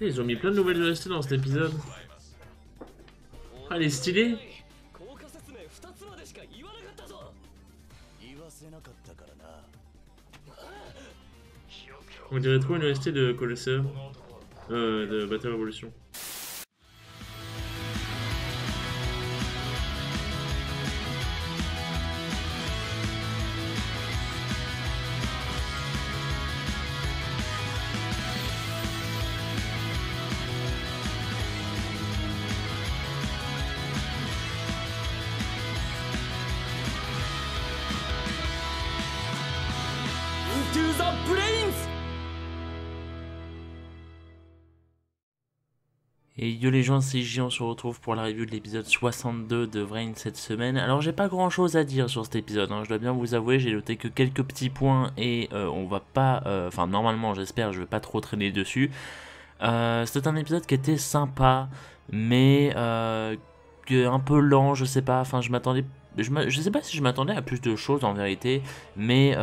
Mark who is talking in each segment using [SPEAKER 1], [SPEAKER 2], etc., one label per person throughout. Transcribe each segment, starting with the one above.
[SPEAKER 1] Ils ont mis plein de nouvelles OST dans cet épisode. Ah, elle est stylée. On dirait trop une OST de Colosseum. De Battle Revolution.
[SPEAKER 2] Et yo les gens, c'est J, on se retrouve pour la review de l'épisode 62 de Vrain cette semaine. Alors j'ai pas grand chose à dire sur cet épisode, hein. Je dois bien vous avouer, j'ai noté que quelques petits points et on va pas, enfin normalement j'espère, je vais pas trop traîner dessus. C'était un épisode qui était sympa, mais un peu lent, je sais pas, enfin je m'attendais... Je sais pas si je m'attendais à plus de choses en vérité, mais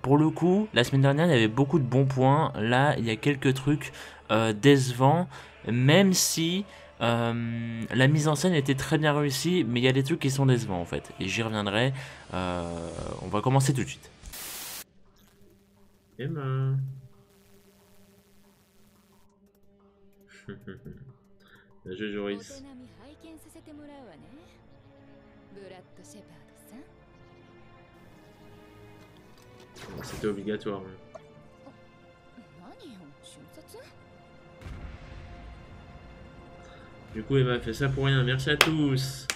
[SPEAKER 2] pour le coup, la semaine dernière il y avait beaucoup de bons points, là il y a quelques trucs décevants, même si la mise en scène était très bien réussie, mais il y a des trucs qui sont décevants en fait, et j'y reviendrai. On va commencer tout de suite.
[SPEAKER 1] Emma. La jeu Joris. C'était obligatoire. Du coup, Emma fait ça pour rien. Merci à tous.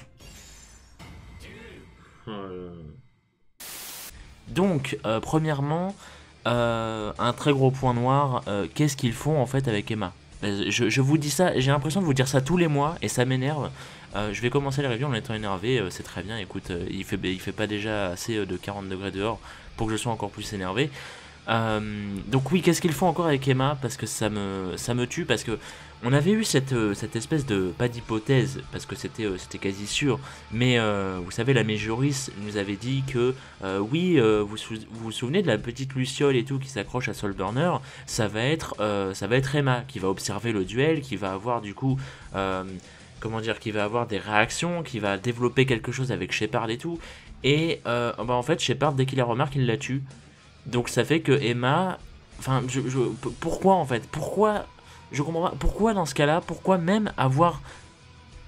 [SPEAKER 1] Oh là.
[SPEAKER 2] Donc, premièrement, un très gros point noir, qu'est-ce qu'ils font en fait avec Emma? Je vous dis ça, j'ai l'impression de vous dire ça tous les mois et ça m'énerve. Je vais commencer la review en étant énervé, c'est très bien, écoute, il fait pas déjà assez de 40 degrés dehors pour que je sois encore plus énervé. Donc oui, qu'est-ce qu'ils font encore avec Emma? Parce que ça me tue, parce que on avait eu cette espèce de, pas d'hypothèse, parce que c'était quasi sûr, mais vous savez, la Joris nous avait dit que oui, vous vous souvenez de la petite Luciole et tout qui s'accroche à Soulburner, ça va être Emma qui va observer le duel, qui va avoir du coup... comment dire, qui va avoir des réactions, qui va développer quelque chose avec Shepard et tout, et bah en fait Shepard, dès qu'il la remarque, il la tue. Donc ça fait que Emma, enfin pourquoi en fait, pourquoi, je comprends pas, pourquoi dans ce cas-là, pourquoi même avoir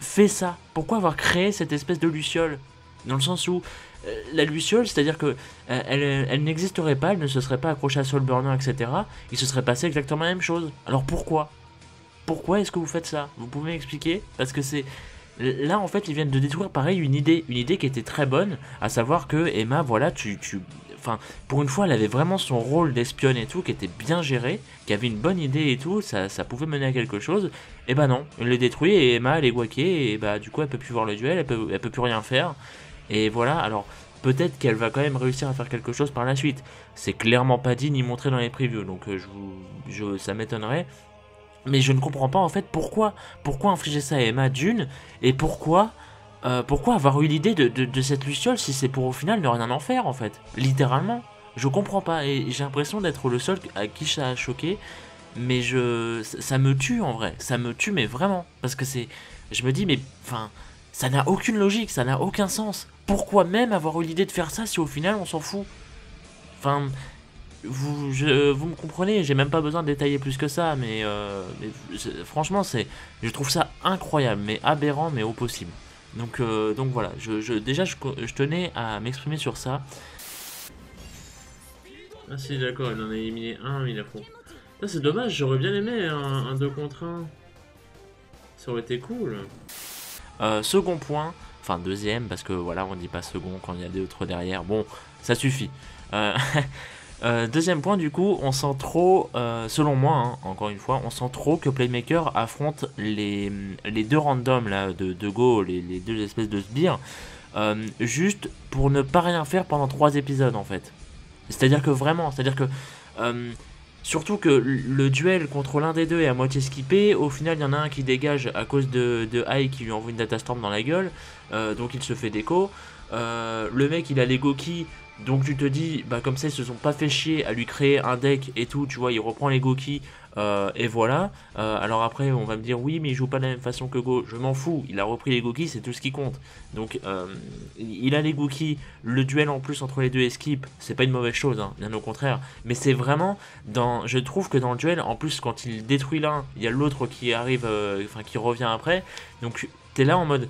[SPEAKER 2] fait ça, pourquoi avoir créé cette espèce de luciole, dans le sens où la luciole, c'est-à-dire que elle n'existerait pas, elle ne se serait pas accrochée à Soulburner, etc. Il se serait passé exactement la même chose. Alors pourquoi est-ce que vous faites ça? Vous pouvez m'expliquer? Parce que c'est... Là, en fait, ils viennent de détruire, pareil, une idée qui était très bonne, à savoir que Emma, voilà, Enfin, pour une fois, elle avait vraiment son rôle d'espionne et tout, qui était bien géré, qui avait une bonne idée et tout, ça pouvait mener à quelque chose. Et bah non, il le détruit et Emma, elle est guaquée, et bah du coup, elle peut plus voir le duel, elle peut plus rien faire. Et voilà, alors... Peut-être qu'elle va quand même réussir à faire quelque chose par la suite. C'est clairement pas dit ni montré dans les previews, donc ça m'étonnerait. Mais je ne comprends pas en fait pourquoi infliger ça à Emma d'une, et pourquoi avoir eu l'idée de cette luciole si c'est pour au final ne rien en faire en fait, littéralement. Je comprends pas et j'ai l'impression d'être le seul à qui ça a choqué, mais ça me tue en vrai, ça me tue mais vraiment, parce que je me dis mais enfin, ça n'a aucune logique, ça n'a aucun sens. Pourquoi même avoir eu l'idée de faire ça si au final on s'en fout? Enfin... Vous me comprenez, j'ai même pas besoin de détailler plus que ça, mais franchement, je trouve ça incroyable, mais aberrant, mais au possible. Donc voilà, déjà je tenais à m'exprimer sur ça.
[SPEAKER 1] Ah si, d'accord, il en a éliminé un, il a fond. C'est dommage, j'aurais bien aimé un 2 contre 1. Ça aurait été cool.
[SPEAKER 2] Second point, enfin deuxième, parce que voilà, on dit pas second quand il y a d'autres derrière. Bon, ça suffit. Deuxième point, du coup, on sent trop, selon moi, hein, encore une fois, on sent trop que Playmaker affronte les deux randoms là, de Go, les deux espèces de sbires, juste pour ne pas rien faire pendant 3 épisodes en fait. C'est-à-dire que vraiment, surtout que le duel contre l'un des deux est à moitié skippé, au final il y en a un qui dégage à cause de Ai qui lui envoie une datastorm dans la gueule, donc il se fait déco. le mec il a les Goki, donc tu te dis, bah comme ça ils se sont pas fait chier à lui créer un deck et tout, tu vois, il reprend les Goki, et voilà. Alors après on va me dire, oui mais il joue pas de la même façon que Go, je m'en fous, il a repris les Goki, c'est tout ce qui compte. Donc il a les Goki, le duel en plus entre les deux esquives, c'est pas une mauvaise chose, hein, bien au contraire. Mais c'est vraiment, je trouve que dans le duel, en plus quand il détruit l'un, il y a l'autre qui arrive, enfin qui revient après, donc t'es là en mode...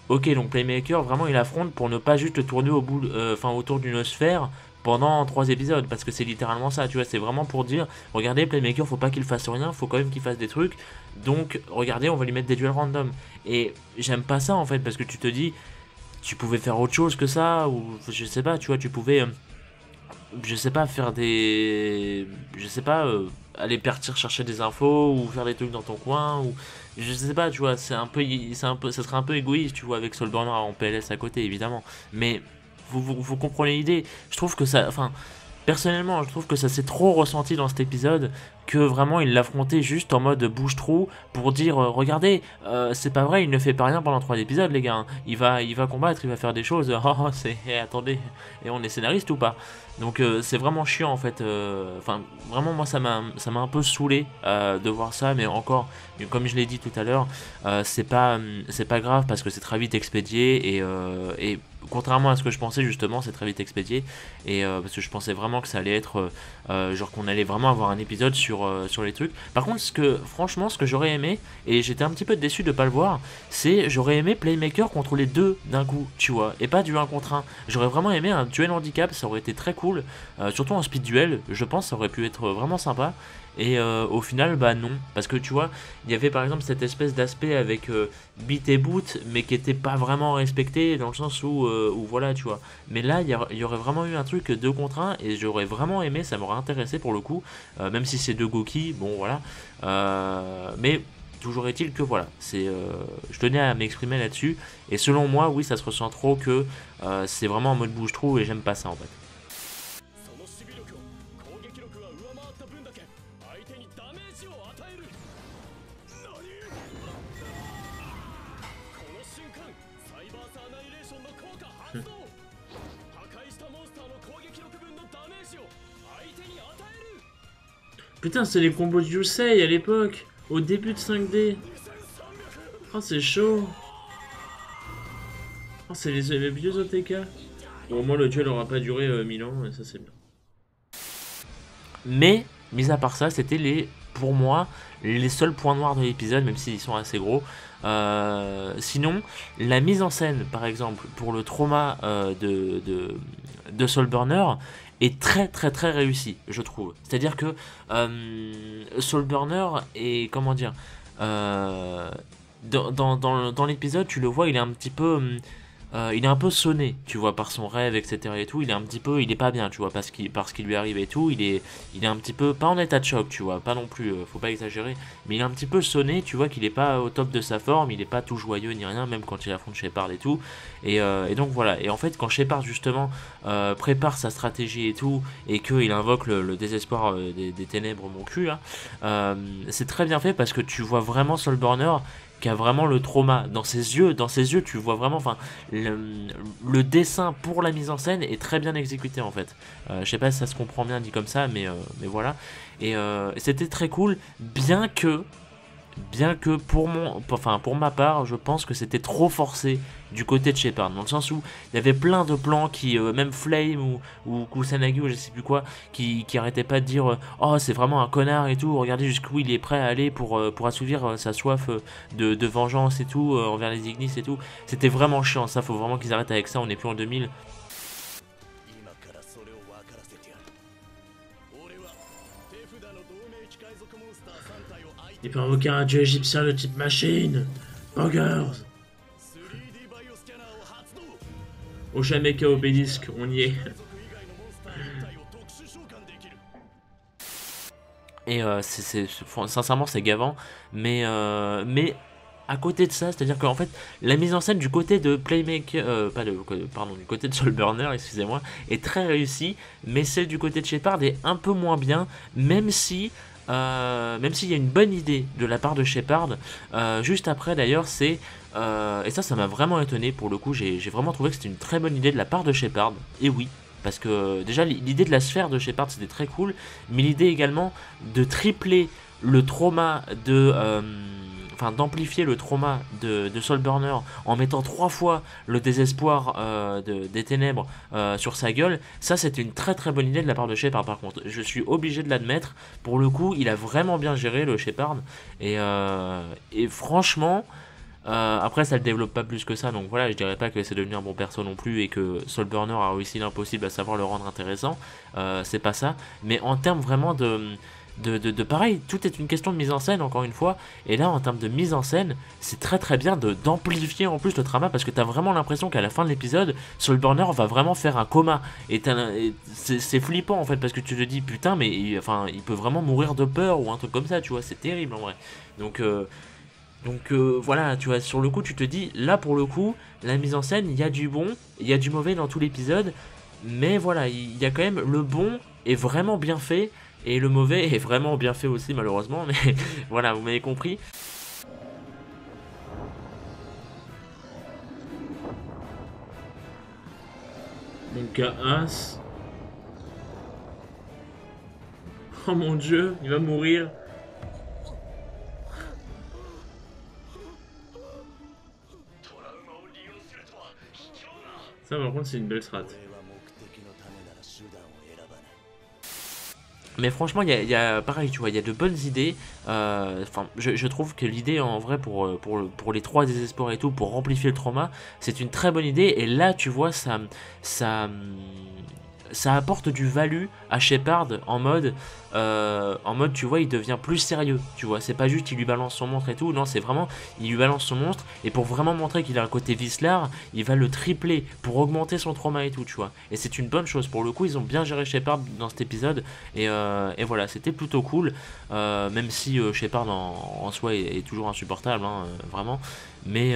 [SPEAKER 2] Ok, donc Playmaker, vraiment, il affronte pour ne pas juste tourner autour d'une sphère pendant 3 épisodes, parce que c'est littéralement ça, tu vois, c'est vraiment pour dire, regardez, Playmaker, faut pas qu'il fasse rien, faut quand même qu'il fasse des trucs, donc, regardez, on va lui mettre des duels random. Et j'aime pas ça, en fait, parce que tu te dis, tu pouvais faire autre chose que ça, ou je sais pas, tu vois, tu pouvais... je sais pas, faire des... je sais pas, aller partir chercher des infos, ou faire des trucs dans ton coin, ou... je sais pas, tu vois, ça serait un peu égoïste, tu vois, avec Soulburner en PLS à côté, évidemment. Mais vous comprenez l'idée. Je trouve que ça... Enfin, personnellement, je trouve que ça s'est trop ressenti dans cet épisode, que vraiment il l'affrontait juste en mode bouche-trou pour dire regardez, c'est pas vrai, il ne fait pas rien pendant 3 épisodes, les gars. Hein. Il va combattre, il va faire des choses. Oh, attendez, et on est scénariste ou pas? Donc c'est vraiment chiant en fait. Enfin, vraiment, moi ça m'a un peu saoulé de voir ça, mais encore, comme je l'ai dit tout à l'heure, c'est pas grave parce que c'est très vite expédié et contrairement à ce que je pensais justement, c'est très vite expédié et parce que je pensais vraiment que ça allait être genre qu'on allait vraiment avoir un épisode sur les trucs. Par contre, franchement, ce que j'aurais aimé, et j'étais un petit peu déçu de pas le voir, c'est j'aurais aimé Playmaker contre les deux d'un coup, tu vois, et pas du 1 contre 1. J'aurais vraiment aimé un duel handicap, ça aurait été très cool, surtout en speed duel, je pense ça aurait pu être vraiment sympa. Et au final, bah non, parce que tu vois, il y avait par exemple cette espèce d'aspect avec beat et boot, mais qui était pas vraiment respecté dans le sens où voilà, tu vois. Mais là, il y aurait vraiment eu un truc 2 contre 1 et j'aurais vraiment aimé, ça m'aurait intéressé pour le coup, même si c'est 2 Goki, bon voilà. Mais toujours est-il que voilà, je tenais à m'exprimer là-dessus. Et selon moi, oui, ça se ressent trop que c'est vraiment en mode bouge-trou et j'aime pas ça en fait.
[SPEAKER 1] Putain, c'est les combos de Yusei à l'époque, au début de 5D. Oh, c'est chaud. Oh, c'est les vieux OTK. Bon, au moins, le duel aura pas duré 1000 ans, et ça, c'est bien.
[SPEAKER 2] Mais, mis à part ça, c'était pour moi, les seuls points noirs de l'épisode, même s'ils sont assez gros. Sinon, la mise en scène, par exemple, pour le trauma de Soulburner, est très très très réussi, je trouve. C'est-à-dire que Soulburner est, comment dire, dans l'épisode, tu le vois, il est un petit peu... il est un peu sonné, tu vois, par son rêve, etc. et tout. Il est pas bien, tu vois, parce qu'il lui arrive et tout. Il est un petit peu, pas en état de choc, tu vois, pas non plus, faut pas exagérer. Mais il est un petit peu sonné, tu vois, qu'il est pas au top de sa forme. Il est pas tout joyeux ni rien, même quand il affronte Shepard et tout. Et donc voilà. Et en fait, quand Shepard justement prépare sa stratégie et tout, et qu'il invoque le désespoir des ténèbres, mon cul, hein, c'est très bien fait parce que tu vois vraiment Soulburner qui a vraiment le trauma dans ses yeux, tu vois vraiment, enfin, le dessin pour la mise en scène est très bien exécuté en fait. Je sais pas si ça se comprend bien dit comme ça, mais voilà. Et c'était très cool, bien que pour ma part, je pense que c'était trop forcé du côté de Shepard, dans le sens où il y avait plein de plans qui, même Flame ou Kusanagi ou je sais plus quoi, qui arrêtaient pas de dire oh c'est vraiment un connard et tout, regardez jusqu'où il est prêt à aller pour assouvir sa soif de vengeance et tout, envers les Ignis et tout. C'était vraiment chiant, ça faut vraiment qu'ils arrêtent avec ça, on n'est plus en 2000.
[SPEAKER 1] Il peut invoquer un dieu égyptien de type machine. Bangers. Oshameka Obélisque, on y est.
[SPEAKER 2] Et sincèrement c'est gavant, mais à côté de ça, c'est-à-dire qu'en fait la mise en scène du côté de Playmaker, du côté de Soulburner, excusez-moi, est très réussie, mais celle du côté de Shepard est un peu moins bien, même s'il y a une bonne idée de la part de Shepard. Juste après d'ailleurs, c'est Et ça m'a vraiment étonné. Pour le coup, j'ai vraiment trouvé que c'était une très bonne idée de la part de Shepard. Et oui, parce que déjà l'idée de la sphère de Shepard c'était très cool, mais l'idée également de tripler le trauma de... Enfin, d'amplifier le trauma de Soulburner en mettant 3 fois le désespoir des ténèbres sur sa gueule, ça c'était une très très bonne idée de la part de Shepard. Par contre, je suis obligé de l'admettre, pour le coup il a vraiment bien géré le Shepard, et franchement, après ça le développe pas plus que ça, donc voilà, je dirais pas que c'est devenu un bon perso non plus et que Soulburner a réussi l'impossible à savoir le rendre intéressant, c'est pas ça, mais en termes vraiment de pareil, tout est une question de mise en scène encore une fois, et là en termes de mise en scène, c'est très très bien d'amplifier en plus le trauma, parce que t'as vraiment l'impression qu'à la fin de l'épisode, Soulburner va vraiment faire un coma, et c'est flippant en fait, parce que tu te dis putain mais il peut vraiment mourir de peur ou un truc comme ça, tu vois, c'est terrible en vrai. Donc voilà, tu vois, sur le coup tu te dis, là pour le coup, la mise en scène, il y a du bon, il y a du mauvais dans tout l'épisode, mais voilà, il y a quand même le bon est vraiment bien fait, et le mauvais est vraiment bien fait aussi malheureusement, mais voilà, vous m'avez compris.
[SPEAKER 1] Donc à As. Oh mon dieu, il va mourir. Ça par contre c'est une belle strat.
[SPEAKER 2] Mais franchement, il y a pareil, tu vois, il y a de bonnes idées. Je trouve que l'idée, en vrai, pour les 3 désespoirs et tout, pour amplifier le trauma, c'est une très bonne idée. Et là, tu vois, ça apporte du value à Shepard en mode, tu vois, il devient plus sérieux, tu vois, c'est pas juste il lui balance son monstre et tout, non, c'est vraiment, il lui balance son monstre, et pour vraiment montrer qu'il a un côté Vislar, il va le tripler pour augmenter son trauma et tout, tu vois, et c'est une bonne chose. Pour le coup, ils ont bien géré Shepard dans cet épisode, et voilà, c'était plutôt cool, même si Shepard en soi est toujours insupportable, hein, vraiment, mais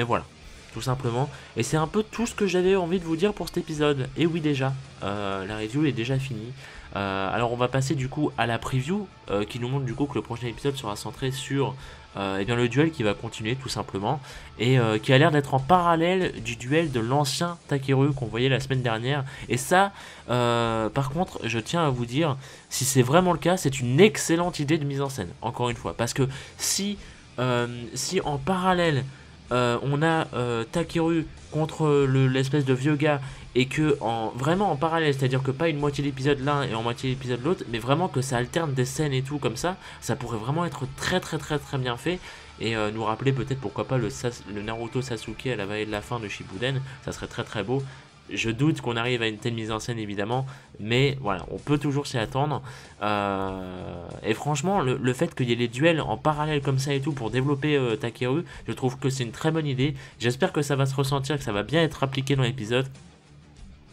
[SPEAKER 2] voilà, tout simplement. Et c'est un peu tout ce que j'avais envie de vous dire pour cet épisode. Et oui, déjà, la review est déjà finie. Alors on va passer du coup à la preview qui nous montre du coup que le prochain épisode sera centré sur eh bien, le duel qui va continuer tout simplement, et qui a l'air d'être en parallèle du duel de l'ancien Takeru qu'on voyait la semaine dernière. Et ça, par contre, je tiens à vous dire, si c'est vraiment le cas, c'est une excellente idée de mise en scène, encore une fois, parce que si en parallèle on a Takeru contre l'espèce de vieux gars, et que vraiment en parallèle, c'est-à-dire que pas une moitié d'épisode l'un et en moitié d'épisode l'autre, mais vraiment que ça alterne des scènes et tout comme ça pourrait vraiment être très très très très bien fait, et nous rappeler peut-être pourquoi pas le Naruto Sasuke à la vallée de la fin de Shippuden, ça serait très très beau. Je doute qu'on arrive à une telle mise en scène évidemment, mais voilà, on peut toujours s'y attendre. Et franchement, le fait qu'il y ait les duels en parallèle comme ça et tout pour développer Takeru, je trouve que c'est une très bonne idée. J'espère que ça va se ressentir, que ça va bien être appliqué dans l'épisode.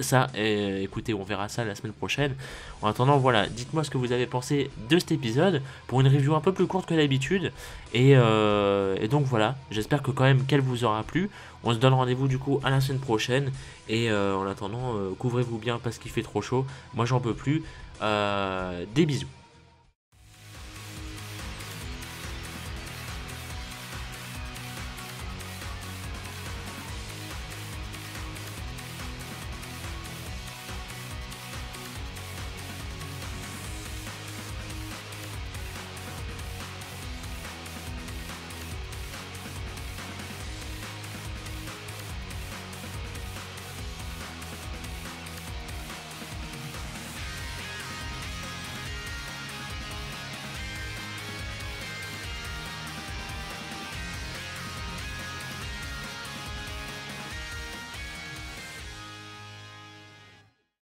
[SPEAKER 2] Ça, écoutez, on verra ça la semaine prochaine. En attendant, voilà, dites-moi ce que vous avez pensé de cet épisode, pour une review un peu plus courte que d'habitude. Et donc voilà, j'espère que quand même qu'elle vous aura plu. On se donne rendez-vous du coup à la semaine prochaine. Et en attendant, couvrez-vous bien parce qu'il fait trop chaud. Moi j'en peux plus. Des bisous.